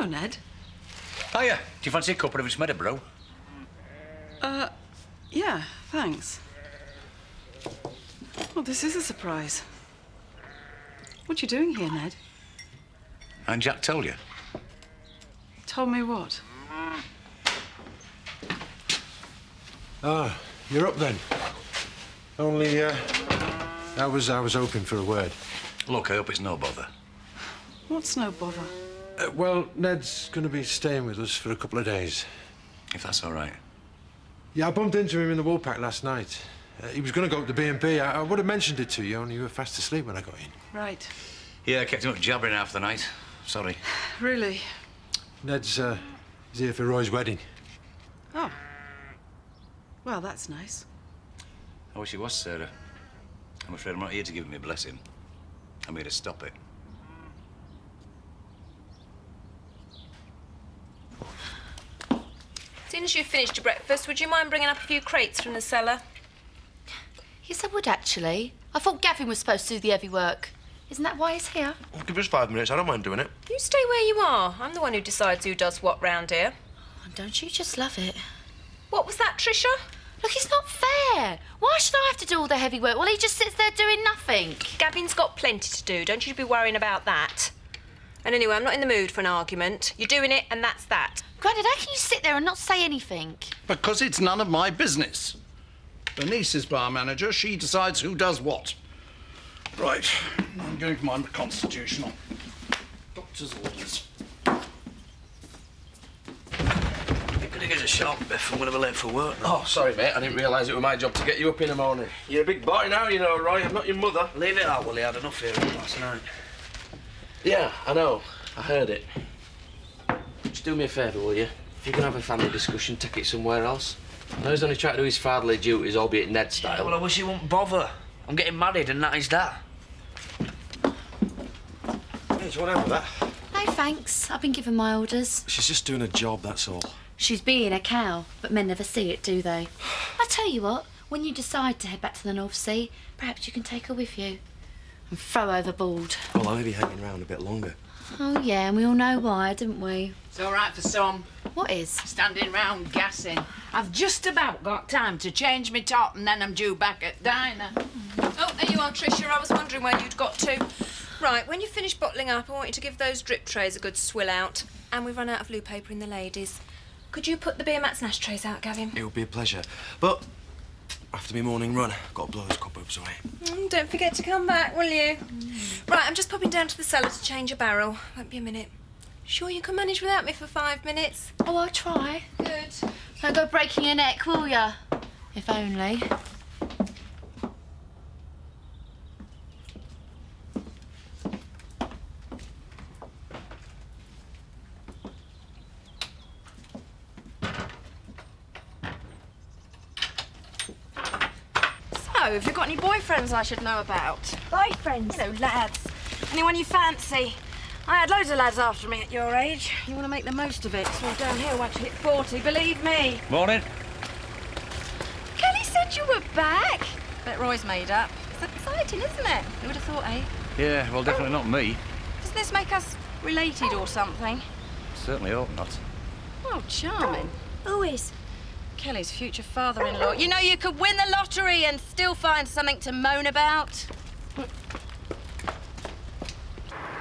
Hello, Ned. Hiya. Do you fancy a cuppa of its Emmerdale? Yeah, thanks. Well, this is a surprise. What are you doing here, Ned? And Jack told you? Told me what? Ah, you're up then. Only, I was hoping for a word. Look, I hope it's no bother. What's no bother? Well, Ned's going to be staying with us for a couple of days. If that's all right. Yeah, I bumped into him in the Woolpack last night. He was going to go up to B&B. I would have mentioned it to you, only you were fast asleep when I got in. Right. Yeah, I kept him up jabbering half the night. Sorry. Really? Ned's, he's here for Roy's wedding. Oh. Well, that's nice. I wish he was, Sarah. I'm afraid I'm not here to give him a blessing. I'm here to stop it. As soon as you've finished your breakfast, would you mind bringing up a few crates from the cellar? Yes, I would, actually. I thought Gavin was supposed to do the heavy work. Isn't that why he's here? Well, give us 5 minutes. I don't mind doing it. You stay where you are. I'm the one who decides who does what round here. Oh, don't you just love it? What was that, Tricia? Look, it's not fair. Why should I have to do all the heavy work while he just sits there doing nothing? Gavin's got plenty to do. Don't you be worrying about that. And anyway, I'm not in the mood for an argument. You're doing it, and that's that. Granddad, how can you sit there and not say anything? Because it's none of my business. Bernice is bar manager. She decides who does what. Right. I'm going to mind the constitutional. Doctor's orders. You're going to give us a shout, Biff. I'm going to be late for work now. Oh, sorry, mate. I didn't realise it was my job to get you up in the morning. You're a big boy now, you know, Roy. I'm not your mother. Leave it out, Willie. I had enough here last night. Yeah, I know. I heard it. Just do me a favour, will you? If you're going to have a family discussion, take it somewhere else. I know he's only trying to do his fatherly duties, albeit Ned style. Yeah, well, I wish he wouldn't bother. I'm getting married and that is that. Hey, do you want to have that? No, thanks. I've been given my orders. She's just doing a job, that's all. She's being a cow, but men never see it, do they? I tell you what, when you decide to head back to the North Sea, perhaps you can take her with you and throw overboard. Well, I may be hanging around a bit longer. Oh, yeah, and we all know why, didn't we? It's all right for some. What is? Standing round gassing. I've just about got time to change my top and then I'm due back at diner. Oh, there you are, Tricia. I was wondering where you'd got to. Right, when you finish bottling up, I want you to give those drip trays a good swill out. And we've run out of loo paper in the ladies. Could you put the beer mats and ashtrays out, Gavin? It would be a pleasure. But after my morning run, I've got to blow those cobwebs away. Don't forget to come back, will you? Right, I'm just popping down to the cellar to change a barrel. Won't be a minute. Sure you can manage without me for 5 minutes? Oh, I'll try. Good. Don't go breaking your neck, will ya? If only. So, have you got any boyfriends I should know about? Boyfriends? You know, lads. Anyone you fancy? I had loads of lads after me at your age. You want to make the most of it. It's all downhill once you hit 40, believe me. Morning. Kelly said you were back. Bet Roy's made up. It's exciting, isn't it? Who would have thought, eh? Yeah, well, definitely not me. Does this make us related or something? Certainly hope not. Oh, charming. Who is? Kelly's future father-in-law. You know, you could win the lottery and still find something to moan about.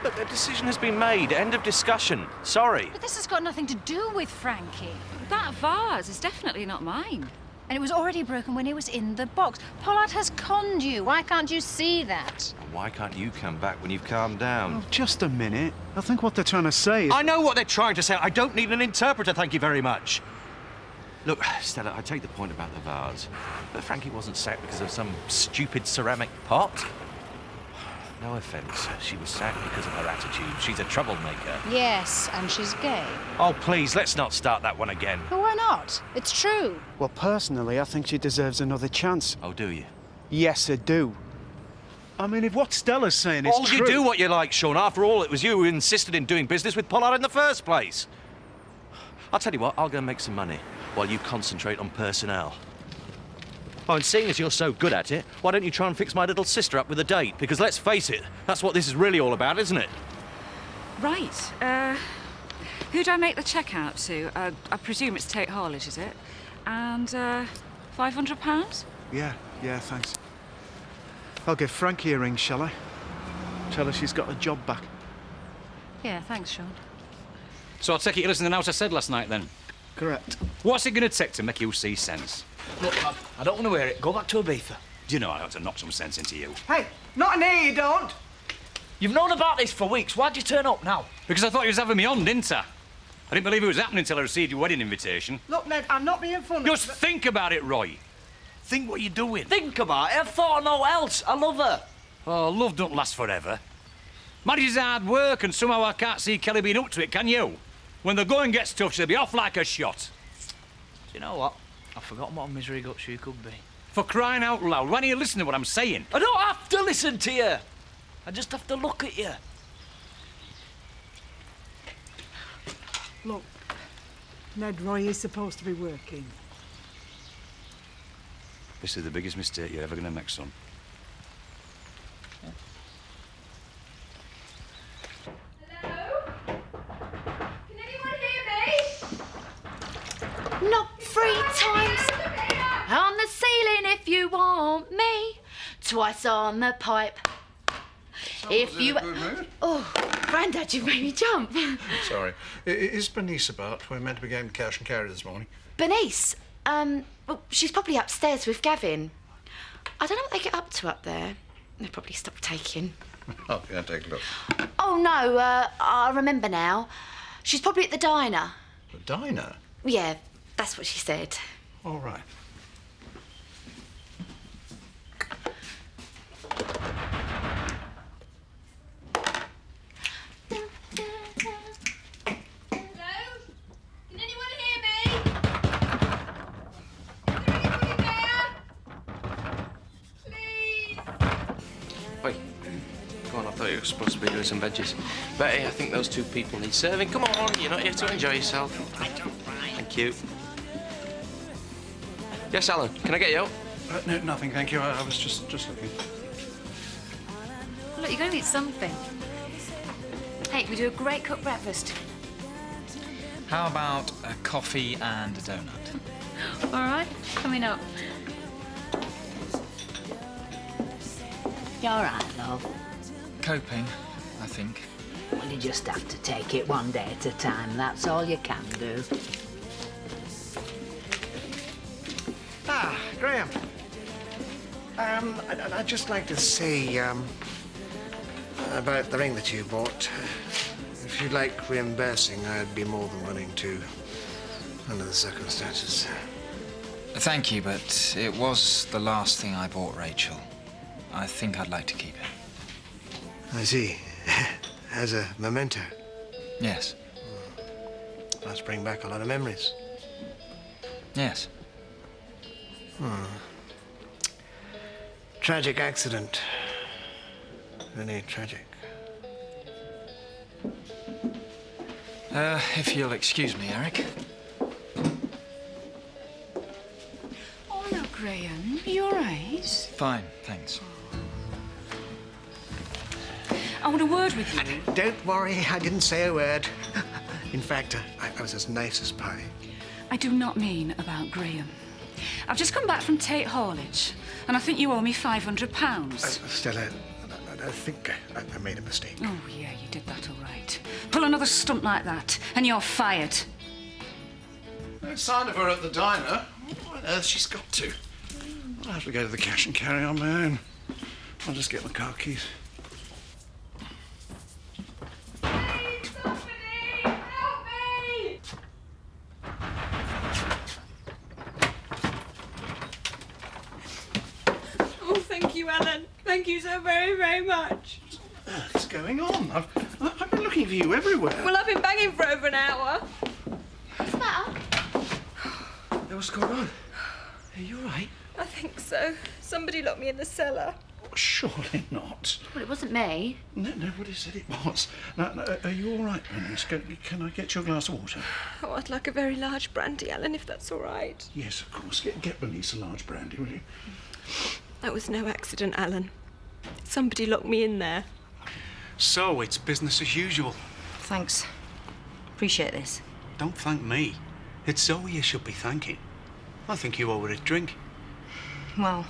Look, the decision has been made. End of discussion. Sorry. But this has got nothing to do with Frankie. That vase is definitely not mine. And it was already broken when it was in the box. Pollard has conned you. Why can't you see that? Why can't you come back when you've calmed down? Oh, just a minute. I think what they're trying to say is... I know what they're trying to say. I don't need an interpreter, thank you very much. Look, Stella, I take the point about the vase. But Frankie wasn't sacked because of some stupid ceramic pot. No offence. She was sacked because of her attitude. She's a troublemaker. Yes, and she's gay. Oh, please, let's not start that one again. But why not? It's true. Well, personally, I think she deserves another chance. Oh, do you? Yes, I do. I mean, if what Stella's saying is true... You do what you like, Sean. After all, it was you who insisted in doing business with Pollard in the first place. I'll tell you what, I'll go and make some money while you concentrate on personnel. Oh, and seeing as you're so good at it, why don't you try and fix my little sister up with a date? Because let's face it, that's what this is really all about, isn't it? Right. Who do I make the cheque out to? I presume it's Tate Harlett, is it? And, £500? Yeah, thanks. I'll give Frankie a ring, shall I? Tell her she's got her job back. Yeah, thanks, Sean. So I'll take it you listen to what I said last night, then? Correct. What's it going to take to make you see sense? Look, I don't want to hear it. Go back to Ibiza. Do you know I ought to knock some sense into you? Hey, not in here, you don't. You've known about this for weeks. Why'd you turn up now? Because I thought you was having me on, didn't I? I didn't believe it was happening until I received your wedding invitation. Look, Ned, I'm not being funny. Just think about it, Roy. Think what you're doing. Think about it? I've thought of no else. I love her. Oh, love don't last forever. Marriage is hard work, and somehow I can't see Kelly being up to it, can you? When the going gets tough, she'll be off like a shot. Do you know what? I've forgotten what a misery gut she could be. For crying out loud, why don't you listen to what I'm saying? I don't have to listen to you. I just have to look at you. Look, Ned, Roy is supposed to be working. This is the biggest mistake you're ever going to make, son. Knock 3 times on the ceiling if you want me. Twice on the pipe. If you... Oh, Grandad, you've made me jump. Sorry. Is Bernice about? We're meant to be going to cash and carry this morning. Bernice? Well, she's probably upstairs with Gavin. I don't know what they get up to up there. They probably stopped taking. Oh, yeah, take a look. Oh, no, I remember now. She's probably at the diner. The diner? Yeah, that's what she said. All right. Oi, go on, I thought you were supposed to be doing some veggies. Betty, I think those 2 people need serving. Come on, you're not here to enjoy yourself. Thank you. Yes, Alan, can I get you out? No, nothing, thank you. I was just looking. Look, you're going to eat something. Hey, we do a great cooked breakfast. How about a coffee and a donut? All right, coming up. You're all right, love. Coping, I think. Well, you just have to take it one day at a time. That's all you can do. Ah, Graham. I'd just like to say, about the ring that you bought. If you'd like reimbursing, I'd be more than willing to, under the circumstances. Thank you, but it was the last thing I bought Rachel. I think I'd like to keep it. I see. As a memento. Yes. Must bring back a lot of memories. Yes. Tragic accident. Really tragic. If you'll excuse me, Eric. Oh, no, Graham. You all right? Fine, thanks. I want a word with you. Don't worry, I didn't say a word. In fact, I was as nice as pie. I do not mean about Graham. I've just come back from Tate Harlett, and I think you owe me £500. Stella, I think I made a mistake. Oh, yeah, you did that all right. Pull another stunt like that, and you're fired. No sign of her at the diner. What on earth she's got to? I'll have to go to the cash and carry on my own. I'll just get my car keys. Oh, thank you, Ellen. Thank you so very, very much. What's going on? I've been looking for you everywhere. Well, I've been banging for over an hour. What's the matter? What's going on? Are you all right? I think so. Somebody locked me in the cellar. Surely not. Well, it wasn't me. No, nobody said it was. Now, are you all right, Bernice? Can I get you a glass of water? Oh, I'd like a very large brandy, Ellen, if that's all right. Yes, of course. Get Bernice a large brandy, will you? That was no accident, Alan. Somebody locked me in there. So, it's business as usual. Thanks. Appreciate this. Don't thank me. It's Zoe you should be thanking. I think you owe her a drink. Well,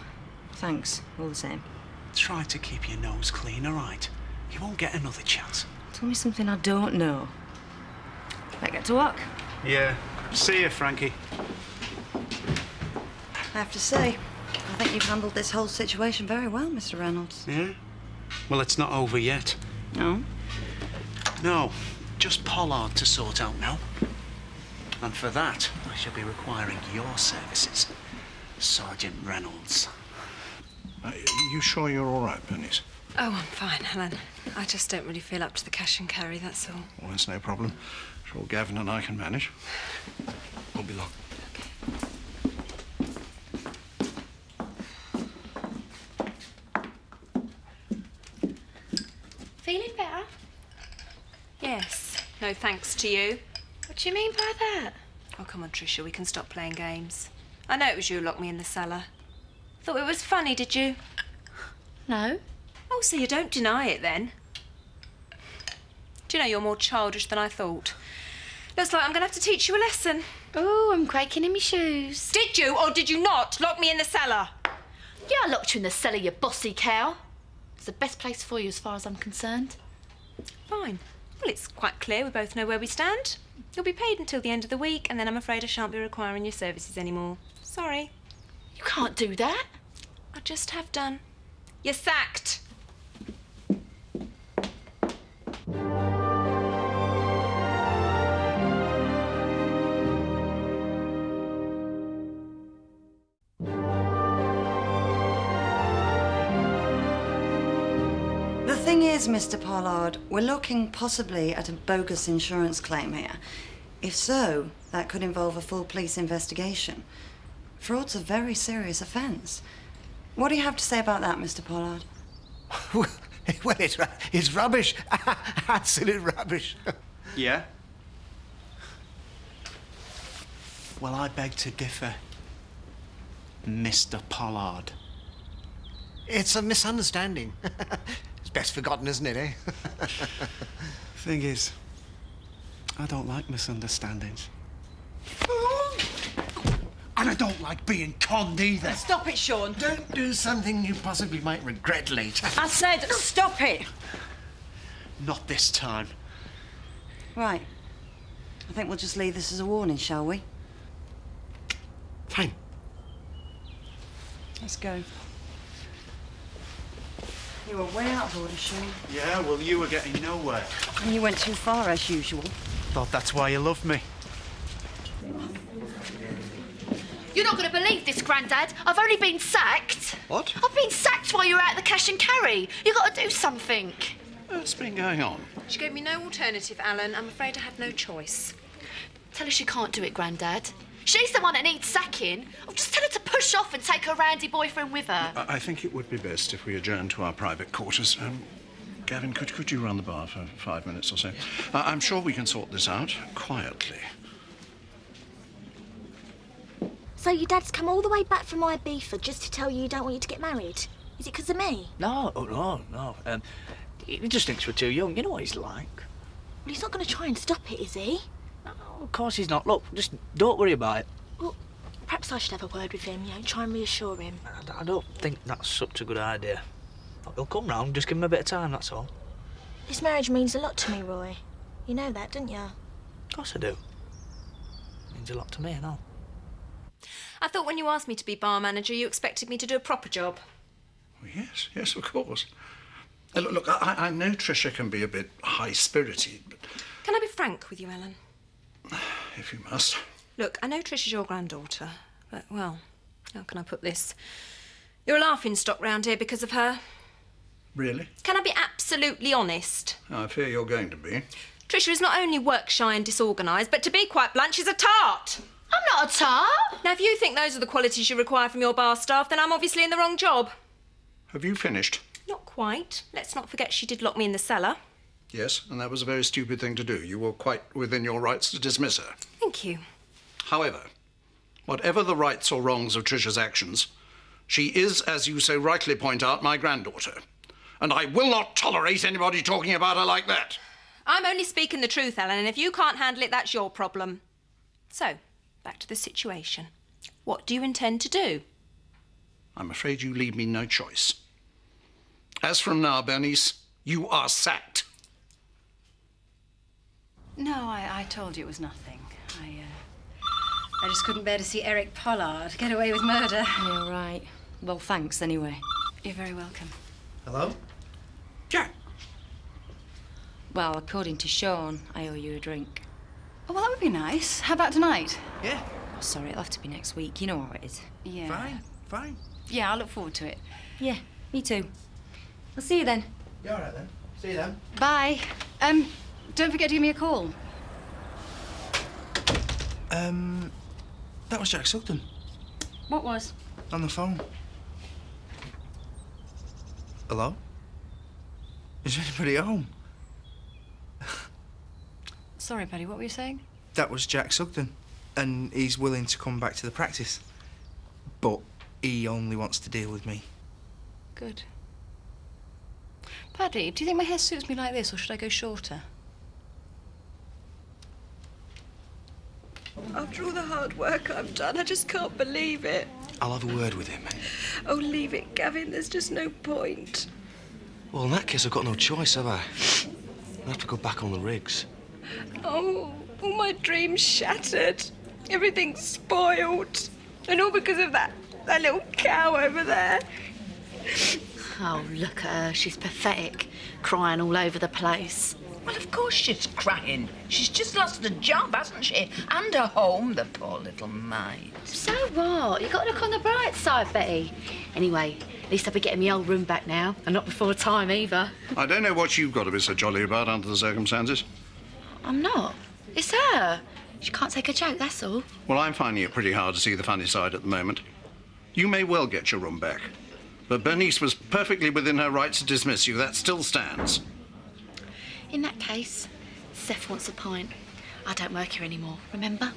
thanks, all the same. Try to keep your nose clean, all right? You won't get another chance. Tell me something I don't know. Better get to work. Yeah. See you, Frankie. I have to say, I think you've handled this whole situation very well, Mr. Reynolds. Yeah? Well, it's not over yet. No? No. Just Pollard to sort out now. And for that, I shall be requiring your services, Sergeant Reynolds. You sure you're all right, Bernice? Oh, I'm fine, Helen. I just don't really feel up to the cash and carry, that's all. Well, that's no problem. Sure Gavin and I can manage. Won't be long. Feeling better? Yes. No thanks to you. What do you mean by that? Oh, come on, Tricia, we can stop playing games. I know it was you who locked me in the cellar. Thought it was funny, did you? No. Oh, so you don't deny it, then? Do you know, you're more childish than I thought. Looks like I'm going to have to teach you a lesson. Oh, I'm quaking in my shoes. Did you or did you not lock me in the cellar? Yeah, I locked you in the cellar, you bossy cow. It's the best place for you as far as I'm concerned. Fine. Well, it's quite clear we both know where we stand. You'll be paid until the end of the week, and then I'm afraid I shan't be requiring your services anymore. Sorry. You can't do that. I just have done. You're sacked. The thing is, Mr. Pollard, we're looking possibly at a bogus insurance claim here. If so, that could involve a full police investigation. Fraud's a very serious offence. What do you have to say about that, Mr. Pollard? Well, it's rubbish. Absolute rubbish. Yeah? Well, I beg to differ, Mr. Pollard. It's a misunderstanding. It's best forgotten, isn't it, eh? Thing is, I don't like misunderstandings. And I don't like being conned either. Stop it, Sean. Don't do something you possibly might regret later. I said stop it. Not this time. Right. I think we'll just leave this as a warning, shall we? Fine. Let's go. You were way out of order, Sean. Yeah, well, you were getting nowhere. And you went too far, as usual. Thought that's why you loved me. You're not going to believe this, Grandad. I've only been sacked. What? I've been sacked while you were at the cash and carry. You've got to do something. What's been going on? She gave me no alternative, Alan. I'm afraid I had no choice. Tell her she can't do it, Grandad. She's the one that needs sacking. Oh, just tell her to push off and take her randy boyfriend with her. I think it would be best if we adjourn to our private quarters. Gavin, could you run the bar for 5 minutes or so? I'm sure we can sort this out quietly. So your dad's come all the way back from Ibiza just to tell you don't want you to get married? Is it because of me? No. He just thinks we're too young. You know what he's like. Well, he's not going to try and stop it, is he? No, of course he's not. Look, just don't worry about it. Well, perhaps I should have a word with him, try and reassure him. I don't think that's such a good idea. He'll come round, just give him a bit of time, that's all. This marriage means a lot to me, Roy. You know that, don't you? Of course I do. It means a lot to me, I know. I thought when you asked me to be bar manager, you expected me to do a proper job. Well, yes, of course. Look, I know Tricia can be a bit high-spirited, but... Can I be frank with you, Ellen? If you must. Look, I know Tricia's your granddaughter, but, well, how can I put this? You're a laughingstock round here because of her. Really? Can I be absolutely honest? I fear you're going to be. Tricia is not only work-shy and disorganised, but to be quite blunt, she's a tart. I'm not a tart. Now, if you think those are the qualities you require from your bar staff, then I'm obviously in the wrong job. Have you finished? Not quite. Let's not forget she did lock me in the cellar. Yes, and that was a very stupid thing to do. You were quite within your rights to dismiss her. Thank you. However, whatever the rights or wrongs of Tricia's actions, she is, as you so rightly point out, my granddaughter. And I will not tolerate anybody talking about her like that. I'm only speaking the truth, Ellen, and if you can't handle it, that's your problem. So, back to the situation. What do you intend to do? I'm afraid you leave me no choice. As from now, Bernice, you are sacked. No, I told you it was nothing. I just couldn't bear to see Eric Pollard get away with murder. Yeah, right. Well, thanks anyway. You're very welcome. Hello? Jack. Well, according to Sean, I owe you a drink. Oh, well, that would be nice. How about tonight? Yeah. Oh, sorry, it'll have to be next week. You know how it is. Yeah. Fine. Yeah, I look forward to it. Yeah, me too. I'll see you then. Yeah, all right then. See you then. Bye. Don't forget to give me a call. That was Jack Sugden What was? on the phone. Hello? Is anybody home? Sorry, Paddy, what were you saying? That was Jack Sugden, and he's willing to come back to the practice. But he only wants to deal with me. Good. Paddy, do you think my hair suits me like this, or should I go shorter? After all the hard work I've done, I just can't believe it. I'll have a word with him. Oh, leave it, Gavin. There's just no point. Well, in that case, I've got no choice, have I? I'll have to go back on the rigs. Oh, all my dreams shattered. Everything's spoiled. And all because of that little cow over there. Oh, look at her. She's pathetic, crying all over the place. Well, of course she's crying. She's just lost a job, hasn't she? And a home, the poor little maid. So what? You've got to look on the bright side, Betty. Anyway, at least I'll be getting my old room back now, and not before time either. I don't know what you've got to be so jolly about under the circumstances. I'm not. It's her. She can't take a joke, that's all. Well, I'm finding it pretty hard to see the funny side at the moment. You may well get your room back. But Bernice was perfectly within her rights to dismiss you. That still stands. In that case, Seth wants a pint. I don't work here anymore, remember?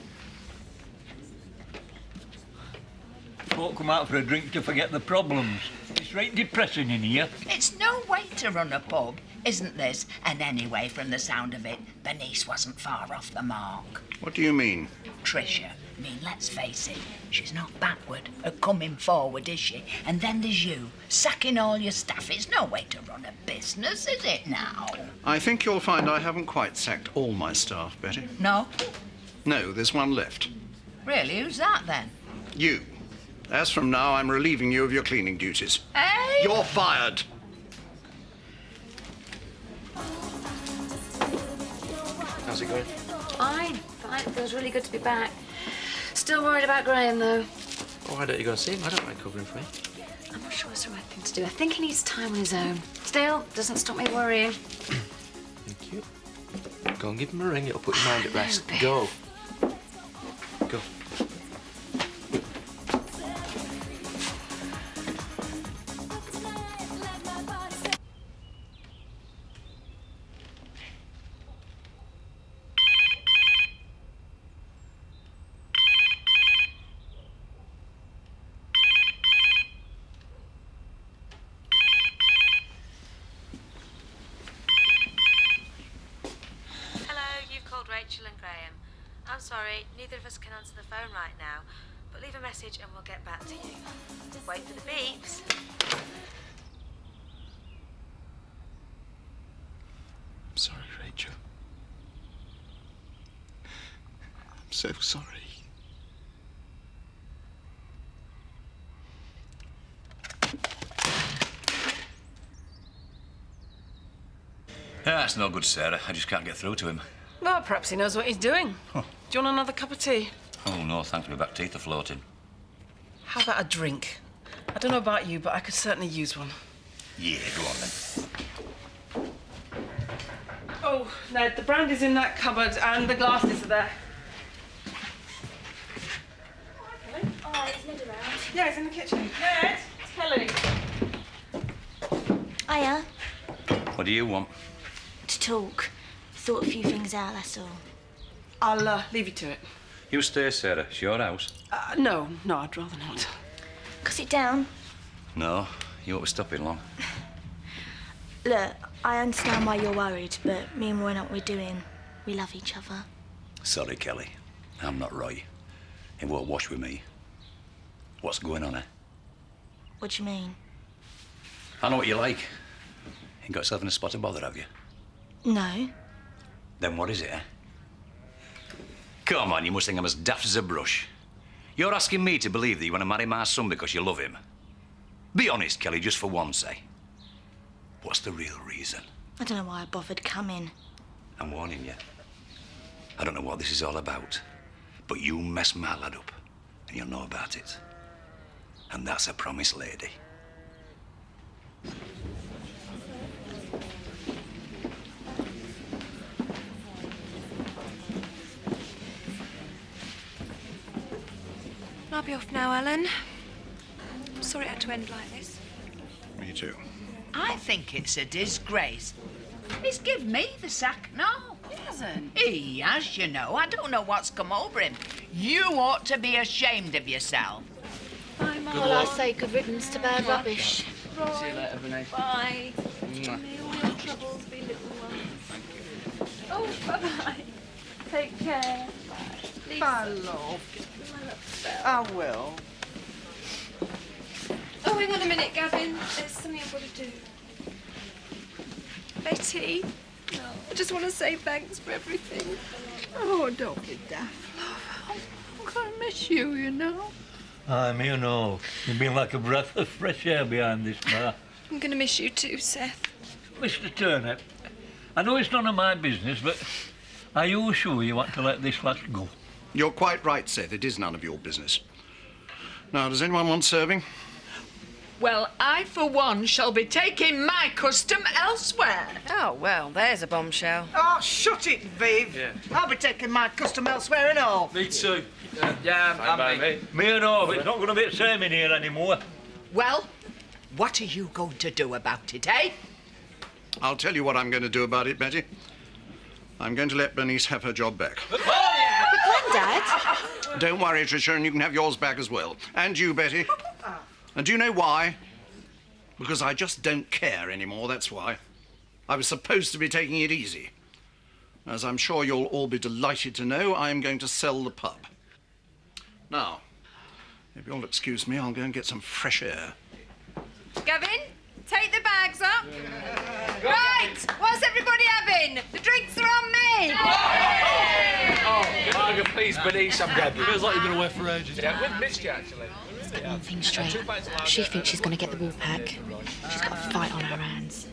Folk come out for a drink to forget the problems. It's right depressing in here. It's no way to run a pub, isn't this? And anyway, from the sound of it, Bernice wasn't far off the mark. What do you mean? Tricia, I mean, let's face it, she's not backward at coming forward, is she? And then there's you, sacking all your staff. It's no way to run a business, is it now? I think you'll find I haven't quite sacked all my staff, Betty. No? No, there's one left. Really, who's that then? You. As from now, I'm relieving you of your cleaning duties. Hey? You're fired. How's it going? Fine. It feels really good to be back. Still worried about Graham, though. Oh, why don't you go and see him? I don't mind covering for you. I'm not sure it's the right thing to do. I think he needs time on his own. Still, doesn't stop me worrying. Thank you. Go and give him a ring. It'll put your mind at rest. Go. Go. Rachel and Graham. I'm sorry, neither of us can answer the phone right now, but leave a message and we'll get back to you. Wait for the beeps. I'm sorry, Rachel. I'm so sorry. Yeah, that's no good, Sarah. I just can't get through to him. Well, perhaps he knows what he's doing. Huh. Do you want another cup of tea? Oh, no, thanks. My back teeth are floating. How about a drink? I don't know about you, but I could certainly use one. Yeah, go on then. Oh, Ned, the brandy's in that cupboard and the glasses are there. Oh, is Ned around? Yeah, he's in the kitchen. Ned, it's Kelly. Hiya. What do you want? To talk. Thought a few things out, that's all. I'll leave you to it. You stay, Sarah. It's your house. No, I'd rather not. Sit down. No, you won't be stopping long. Look, I understand why you're worried, but me and Roy know what we're doing. We love each other. Sorry, Kelly. I'm not Roy. It won't wash with me. What's going on, eh? What do you mean? I know what you like. You got yourself in a spot of bother, have you? No. Then what is it, eh? Come on, you must think I'm as daft as a brush. You're asking me to believe that you want to marry my son because you love him. Be honest, Kelly, just for once, eh? What's the real reason? I don't know why I bothered coming. I'm warning you. I don't know what this is all about, but you mess my lad up, and you'll know about it. And that's a promise, lady. I'll be off now, Alan. I'm sorry it had to end like this. Me too. I think it's a disgrace. He's given me the sack. No, he hasn't. He has, you know. I don't know what's come over him. You ought to be ashamed of yourself. Bye, Mum. Well, I say good riddance to bad rubbish. See you later, Vinny. Bye. Mwah. May all your troubles be little ones. Oh, bye-bye. Take care. Bye. Bye, love. I will. Oh, hang on a minute, Gavin. There's something I've got to do. Betty, I just want to say thanks for everything. Oh, don't be daft, love. I'm going to miss you, you know. Me and all. You've been like a breath of fresh air behind this bar. I'm going to miss you too, Seth. Mr. Turner, I know it's none of my business, but are you sure you want to let this last go? You're quite right, Seth. It is none of your business. Now, does anyone want serving? Well, I, for one, shall be taking my custom elsewhere. Oh, well, there's a bombshell. Oh, shut it, Viv. Yeah. I'll be taking my custom elsewhere and all. Me too. Yeah, I'm me. Me and all, it's not going to be the same in here anymore. Well, what are you going to do about it, eh? I'll tell you what I'm going to do about it, Betty. I'm going to let Bernice have her job back. But Grandad... Don't worry, Tricia, and you can have yours back as well. And you, Betty. And do you know why? Because I just don't care anymore, that's why. I was supposed to be taking it easy. As I'm sure you'll all be delighted to know, I am going to sell the pub. Now, if you'll excuse me, I'll go and get some fresh air. Gavin, take the bags up. Right, what's everybody having? The drinks are on me. Oh, please, Bernice, I'm glad. Feels like you've been away for ages. Yeah, we've missed you, actually. One thing straight. She thinks she's going to get the wool pack. She's got a fight on her hands.